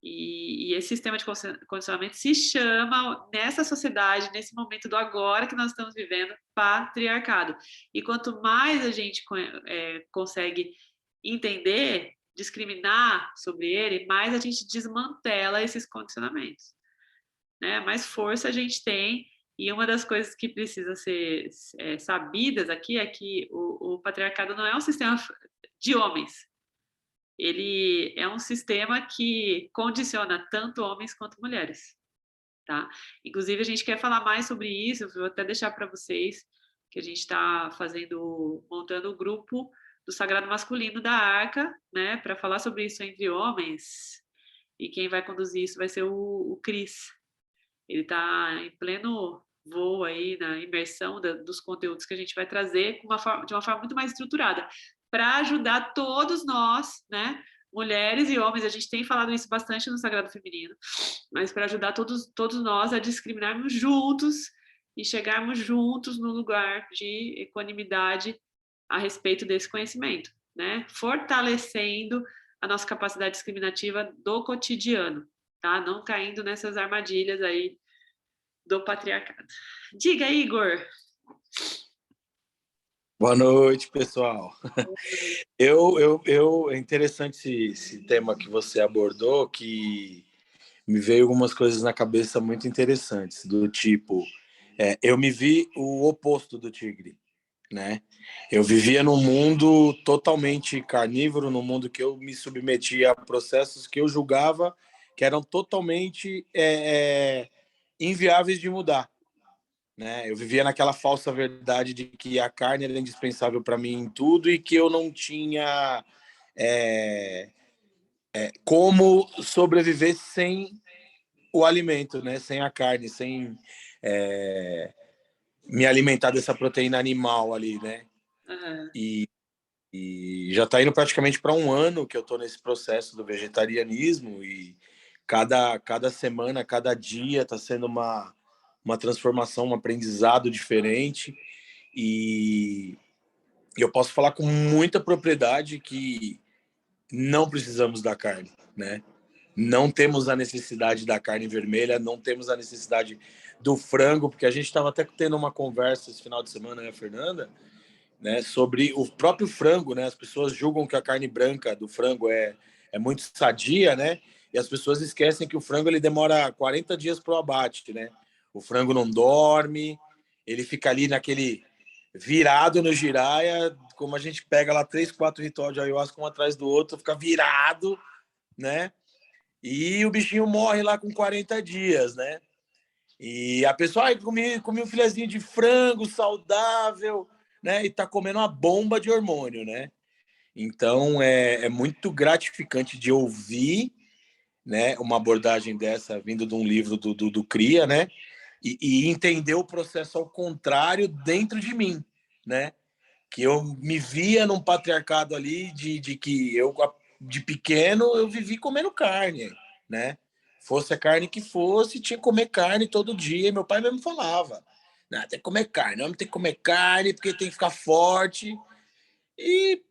E esse sistema de condicionamento se chama, nessa sociedade, nesse momento do agora que nós estamos vivendo, patriarcado. E quanto mais a gente consegue entender, discriminar sobre ele, mais a gente desmantela esses condicionamentos, né? Mais força a gente tem. E uma das coisas que precisa ser sabidas aqui é que o patriarcado não é um sistema de homens. Ele é um sistema que condiciona tanto homens quanto mulheres, tá? Inclusive, a gente quer falar mais sobre isso, eu vou até deixar para vocês que a gente está montando o grupo do Sagrado Masculino da Arca, né, para falar sobre isso entre homens, e quem vai conduzir isso vai ser o Cris. Ele está em pleno voo aí, na imersão dos conteúdos que a gente vai trazer de uma forma muito mais estruturada, para ajudar todos nós, né, mulheres e homens, a gente tem falado isso bastante no Sagrado Feminino, mas para ajudar todos nós a discriminarmos juntos e chegarmos juntos no lugar de equanimidade a respeito desse conhecimento, né? Fortalecendo a nossa capacidade discriminativa do cotidiano, tá? Não caindo nessas armadilhas aí do patriarcado. Diga, Igor. Boa noite, pessoal. É interessante esse tema que você abordou, que me veio algumas coisas na cabeça muito interessantes, do tipo, eu me vi o oposto do tigre, né? Eu vivia num mundo totalmente carnívoro, num mundo que eu me submetia a processos que eu julgava que eram totalmente inviáveis de mudar, né? Eu vivia naquela falsa verdade de que a carne era indispensável para mim em tudo e que eu não tinha como sobreviver sem o alimento, né? Sem a carne, sem me alimentar dessa proteína animal ali, né? Uhum. E já está indo praticamente para um ano que eu estou nesse processo do vegetarianismo e cada semana, cada dia está sendo uma transformação, um aprendizado diferente. E eu posso falar com muita propriedade que não precisamos da carne, né? Não temos a necessidade da carne vermelha, não temos a necessidade do frango, porque a gente estava até tendo uma conversa esse final de semana, né, Fernanda, né, sobre o próprio frango, né? As pessoas julgam que a carne branca do frango é muito sadia, né? E as pessoas esquecem que o frango ele demora 40 dias para o abate, né? O frango não dorme, ele fica ali naquele virado no giraia, como a gente pega lá 3, 4 rituais de ayahuasca um atrás do outro, fica virado, né? E o bichinho morre lá com 40 dias, né? E a pessoa, comi um filezinho de frango saudável, né? E tá comendo uma bomba de hormônio, né? Então é muito gratificante de ouvir, né, uma abordagem dessa vindo de um livro do Cria, né? E entender o processo ao contrário dentro de mim, né? Que eu me via num patriarcado ali de que eu, de pequeno, eu vivi comendo carne, né? Fosse a carne que fosse, tinha que comer carne todo dia. E meu pai mesmo falava, não, tem que comer carne, homem tem que comer carne porque tem que ficar forte. E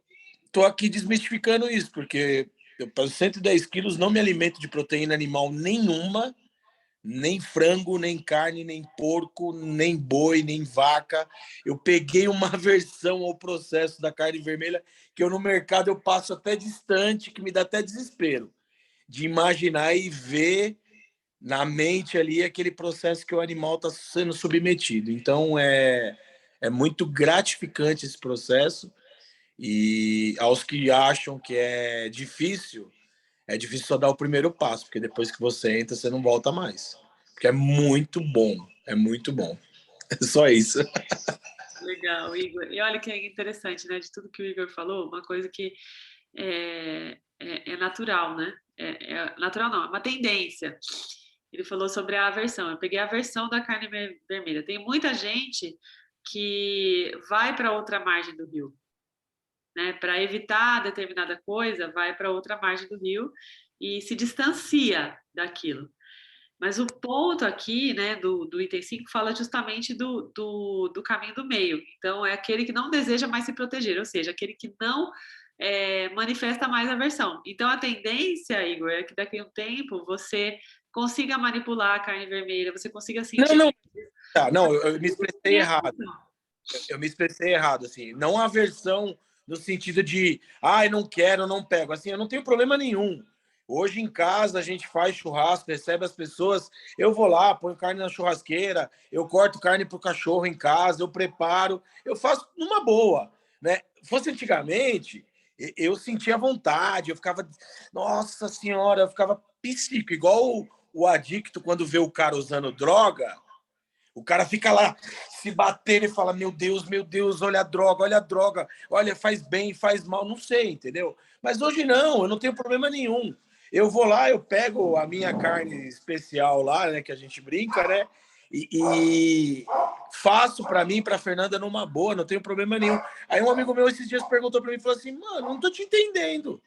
tô aqui desmistificando isso, porque eu peso 110 quilos, não me alimento de proteína animal nenhuma, nem frango, nem carne, nem porco, nem boi, nem vaca. Eu peguei uma aversão ao processo da carne vermelha que eu no mercado eu passo até distante, que me dá até desespero de imaginar e ver, na mente ali aquele processo que o animal está sendo submetido. Então, é muito gratificante esse processo. E aos que acham que é difícil só dar o primeiro passo, porque depois que você entra, você não volta mais. Porque é muito bom, é muito bom. É só isso. Legal, Igor. E olha que é interessante, né? De tudo que o Igor falou, uma coisa que é natural, né? Natural não, é uma tendência. Ele falou sobre a aversão. Eu peguei a aversão da carne vermelha. Tem muita gente que vai para outra margem do rio, né? Para evitar determinada coisa, vai para outra margem do rio e se distancia daquilo. Mas o ponto aqui, né, do item 5 fala justamente do caminho do meio. Então, é aquele que não deseja mais se proteger, ou seja, aquele que não manifesta mais aversão. Então, a tendência, Igor, é que daqui a um tempo você consiga manipular a carne vermelha, você consiga Não, sentir. não, tá, não, eu me expressei errado. Eu me expressei errado, assim. Não aversão no sentido de, ai, não quero, não pego. Assim, eu não tenho problema nenhum. Hoje em casa a gente faz churrasco, recebe as pessoas, eu vou lá, ponho carne na churrasqueira, eu corto carne pro cachorro em casa, eu preparo, eu faço numa boa, né? Fosse antigamente, eu sentia vontade, eu ficava, nossa senhora, eu ficava psico, igual o adicto quando vê o cara usando droga, o cara fica lá se batendo e fala, meu Deus, olha a droga, olha, faz bem, faz mal, não sei, entendeu? Mas hoje não, eu não tenho problema nenhum. Eu vou lá, eu pego a minha carne especial lá, né, que a gente brinca, né, e faço para mim, para Fernanda numa boa, não tenho problema nenhum. Aí um amigo meu esses dias perguntou para mim, falou assim, mano, não tô te entendendo.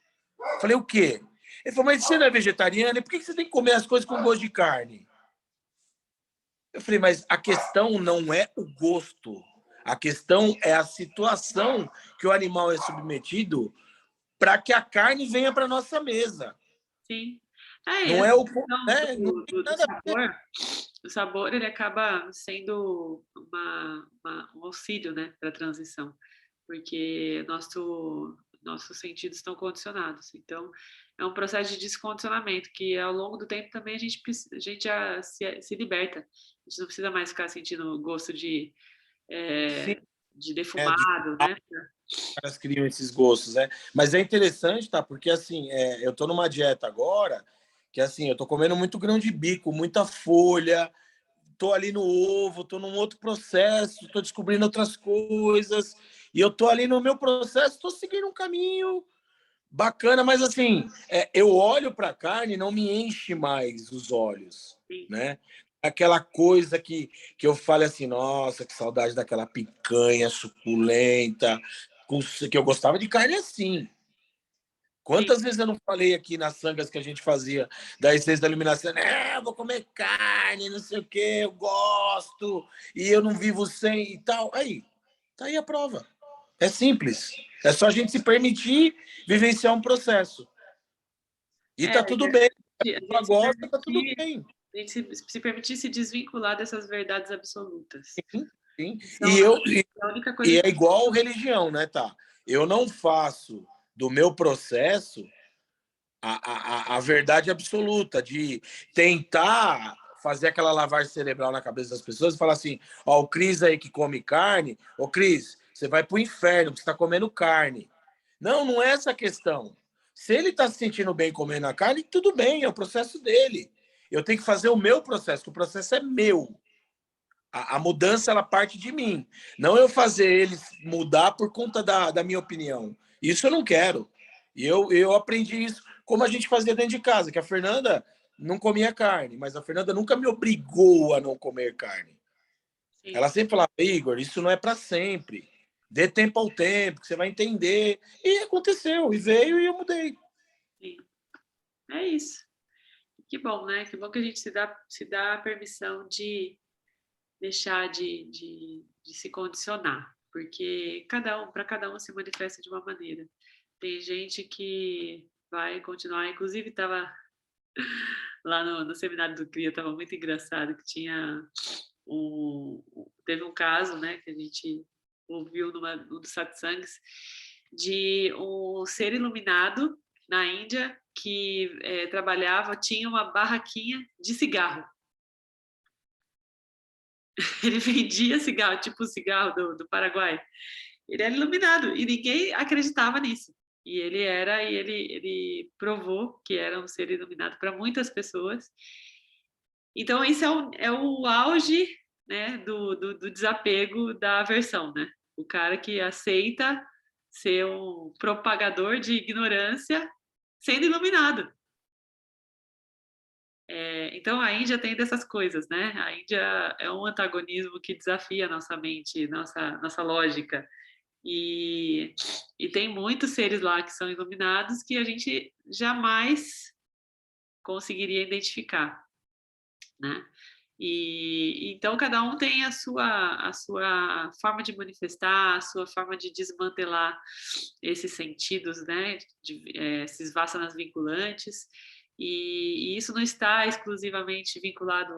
Falei, o quê? Ele falou, mas você não é vegetariano, por que você tem que comer as coisas com gosto de carne? Eu falei, mas a questão não é o gosto. A questão é a situação que o animal é submetido para que a carne venha para nossa mesa. Sim. Não Essa é o, questão né? Não tem do nada a ver. sabor, o sabor ele acaba sendo um auxílio, né, para a transição, porque nossos sentidos estão condicionados. Então, é um processo de descondicionamento que, ao longo do tempo, também a gente já se liberta. A gente não precisa mais ficar sentindo gosto Sim, de defumado, né? caras criam esses gostos, né? Mas é interessante, tá? Porque assim, eu tô numa dieta agora que assim, eu tô comendo muito grão de bico, muita folha, tô ali no ovo, tô num outro processo, tô descobrindo outras coisas, e eu tô ali no meu processo, tô seguindo um caminho bacana, mas assim, eu olho para a carne e não me enche mais os olhos, Sim. né? Aquela coisa que eu falo assim, nossa, que saudade daquela picanha suculenta, que eu gostava de carne assim. Quantas vezes eu não falei aqui nas sangas que a gente fazia da essência da iluminação, eu vou comer carne, não sei o que, eu gosto, e eu não vivo sem e tal. Aí, tá aí a prova. É simples. É só a gente se permitir vivenciar um processo. E tá tudo bem. A Ela gente se gosta, tá tudo permitir, bem. a gente se permitir se desvincular dessas verdades absolutas. Sim, sim. São a única coisa E que... é igual religião, né, tá? Eu não faço do meu processo a verdade absoluta, de tentar fazer aquela lavagem cerebral na cabeça das pessoas e falar assim, ó, o Cris aí que come carne, ô Cris, você vai pro inferno, porque você tá comendo carne. Não, não é essa a questão. Se ele tá se sentindo bem comendo a carne, tudo bem, é o processo dele. Eu tenho que fazer o meu processo, que o processo é meu. A mudança, ela parte de mim. Não eu fazer ele mudar por conta da minha opinião. Isso eu não quero. E eu aprendi isso como a gente fazia dentro de casa, que a Fernanda não comia carne, mas a Fernanda nunca me obrigou a não comer carne. Sim, Ela sempre falava, Igor, isso não é para sempre. Dê tempo ao tempo, que você vai entender. E aconteceu, e veio e eu mudei. sim. É isso. Que bom, né? Que bom que a gente se dá a permissão de deixar de se condicionar, porque para cada um se manifesta de uma maneira. Tem gente que vai continuar, inclusive estava lá no seminário do CRIA, estava muito engraçado, que teve um caso, né, que a gente ouviu num dos satsangs, de um ser iluminado na Índia que tinha uma barraquinha de cigarro. Ele vendia cigarro, tipo o cigarro do Paraguai. Ele era iluminado e ninguém acreditava nisso. E ele provou que era um ser iluminado para muitas pessoas. Então, isso é o auge, né, do desapego da aversão, né? O cara que aceita ser um propagador de ignorância sendo iluminado. Então, a Índia tem dessas coisas, né? A Índia é um antagonismo que desafia a nossa mente, nossa lógica. E tem muitos seres lá que são iluminados que a gente jamais conseguiria identificar, né? E então cada um tem a sua forma de manifestar, a sua forma de desmantelar esses sentidos, né? Esses vasanas vinculantes. E isso não está exclusivamente vinculado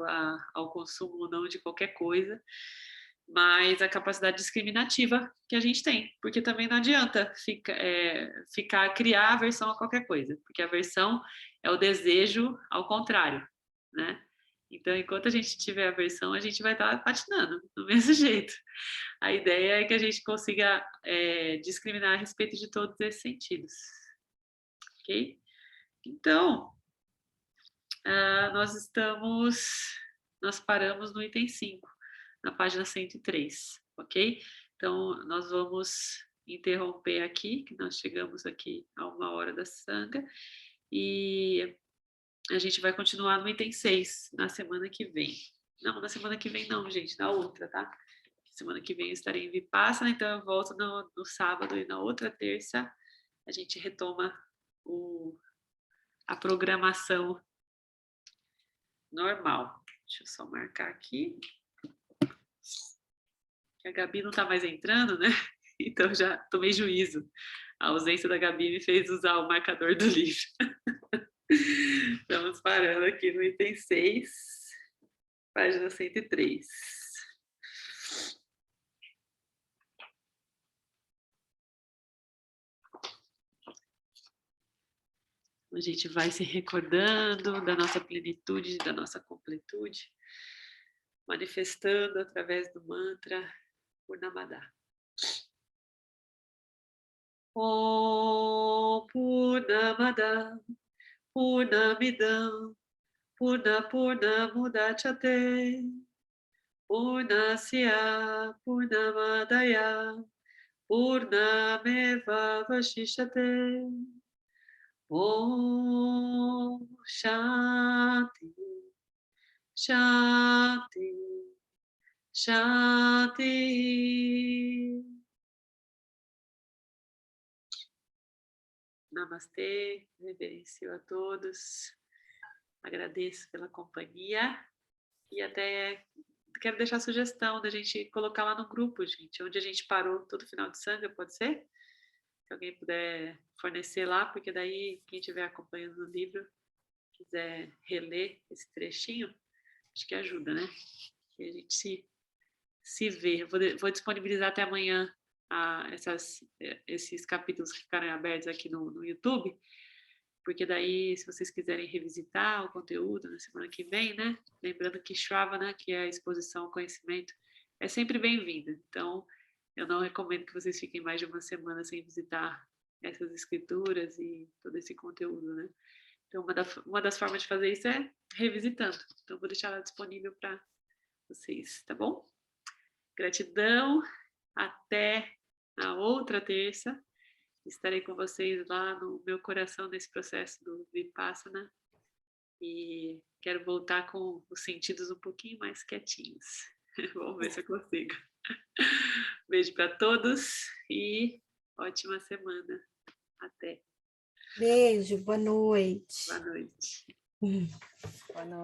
ao consumo ou não de qualquer coisa, mas a capacidade discriminativa que a gente tem, porque também não adianta criar aversão a qualquer coisa, porque a aversão é o desejo ao contrário, né? Então, enquanto a gente tiver aversão, a gente vai estar patinando do mesmo jeito. A ideia é que a gente consiga discriminar a respeito de todos esses sentidos, ok? Então, nós paramos no item 5, na página 103, ok? Então, nós vamos interromper aqui, que nós chegamos aqui a 1 hora da sanga, e a gente vai continuar no item 6 na semana que vem. Não, na semana que vem não, gente, na outra, tá? Semana que vem eu estarei em Vipassana, então eu volto no sábado e na outra terça a gente retoma a programação normal. Deixa eu só marcar aqui. Que a Gabi não está mais entrando, né? Então já tomei juízo. A ausência da Gabi me fez usar o marcador do livro. Estamos parando aqui no item 6, página 103. A gente vai se recordando da nossa plenitude, da nossa completude, manifestando através do mantra Purnamada. Om Purnamada Purnamidam Purnamudachyate Purnasya Purnamadaya Purnameva Vashishyate. Om Shanti Shanti Shanti. Namastê, reverencio a todos, agradeço pela companhia e até quero deixar a sugestão da gente colocar lá no grupo, gente, onde a gente parou todo final de sanga, pode ser? Se alguém puder fornecer lá, porque daí quem estiver acompanhando no livro, quiser reler esse trechinho, acho que ajuda, né? Que a gente se vê. Vou disponibilizar até amanhã esses capítulos que ficaram abertos aqui no YouTube, porque daí, se vocês quiserem revisitar o conteúdo na semana que vem, né? Lembrando que Shravana, que é a exposição ao conhecimento, é sempre bem-vinda. Então, eu não recomendo que vocês fiquem mais de uma semana sem visitar essas escrituras e todo esse conteúdo, né? Então, uma das formas de fazer isso é revisitando. Então, vou deixar ela disponível para vocês, tá bom? Gratidão, até a outra terça. Estarei com vocês lá no meu coração nesse processo do Vipassana e quero voltar com os sentidos um pouquinho mais quietinhos. Vamos ver se eu consigo. Beijo para todos e ótima semana. Até. Beijo, boa noite. Boa noite. Boa noite.